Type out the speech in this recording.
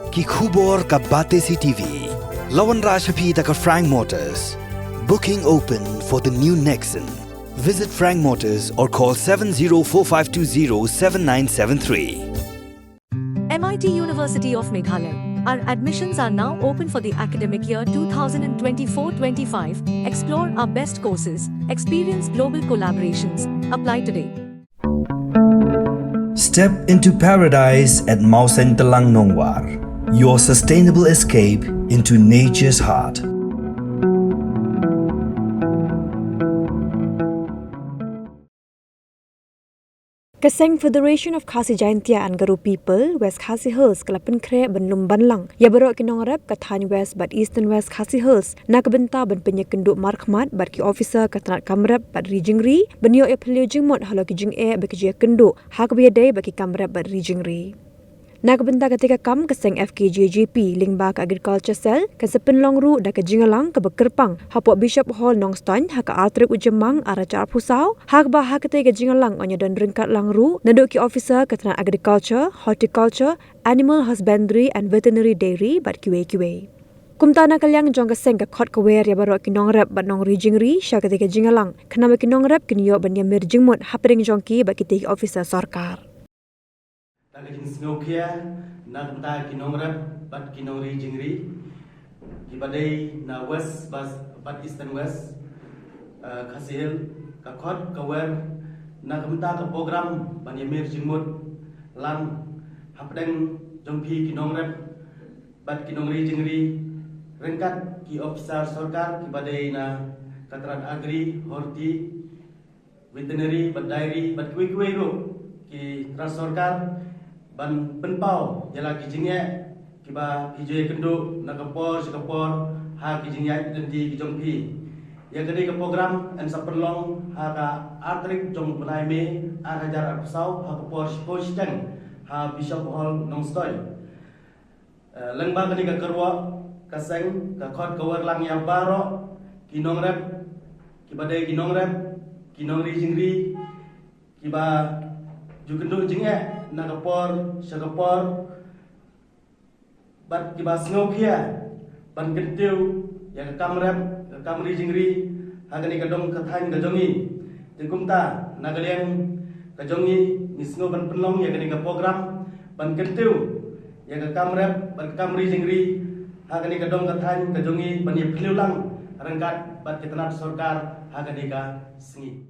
ki khubor ka bate si TV. Lawan Rashaphi taka Frank Motors. Booking open for the new Nexon. Visit Frank Motors or call 7045207973. MIT University of Meghalaya. Our admissions are now open for the academic year 2024-25. Explore our best courses, experience global collaborations. Apply today. Step into paradise at Mausen Telang Nongwar, your sustainable escape into nature's heart. Kaseng Federation of Khasi Jaintia and Garo People, West Khasi Hills, Kalapan Kre, Benlum Banlang, Yabarok Nongrep, Katany West, but Eastern West Khasi Hills, Nakabenta, Ben Pynïakynduh Markhmat, but Ki Ophisar, Tnad Kamrep, but Rijingri, Benyo Epilujing Mot, Halokijing E, Fkjgp, Hakabia Day, Baki Kamrep, but Rijingri. Nakabenta ketika kam keseng Fkjgp lingba ke agriculture cell ke sepenlong ru da ke jingalang ke bekerpang hapok Bishop Hall Nongston hak atrik ujemang ara car pusau hak ba hak ke jingalang onya dan ringkat langru naduk ki officer ke Tnad agriculture, horticulture, animal husbandry and veterinary dairy bat QA. Kumtana kalyang jong keseng ke khot kewer ya barok ki Nongrep bat nong rijingri sya ketika jingalang kenama ki Nongrep kinyo ban yamir jingmut hapring jongki bat ki officer sarkar. Tagajing snowkia na benta ki Nongrep bat ki nongri jingri ki badai na west bat eastern west Khasil ka khot ka wer na benta ka program ban yamir jingmut lam hapdeng jongpi ki Nongrep bat ki nongri jingri rengkat ki Ophisar sarkar ki badai na katran agri horti veterinary bat dairy bat kuih ro ki trans sarkar ban penpau jala kijingnya kiba Fkjgp nakapor sikapor ha kijingnya identiti kijongpi ya gede ke program en saperlong ha ka artrik jong belai me arajar apsau ha kapor sikosteng ha Bishop Hall Nongstoy lengba gede ke kerwa kaseng ka khot kawar lang ya baro ki Nongrep kiba dei ki Nongrep ki nongri jingri kiba jukenduk jingnya nakapor syakapor bat kibas ngokia ban kentiu yang kamri jingri hagani kadong kathan gajongi tingkumta nagaliang gajongi nisngo ban penlong yang gani ka program ban kentiu yang kamri jingri hagani kadong kathan gajongi ban yeplulang rengkat bat Tnad sarkar hagani ka sengi.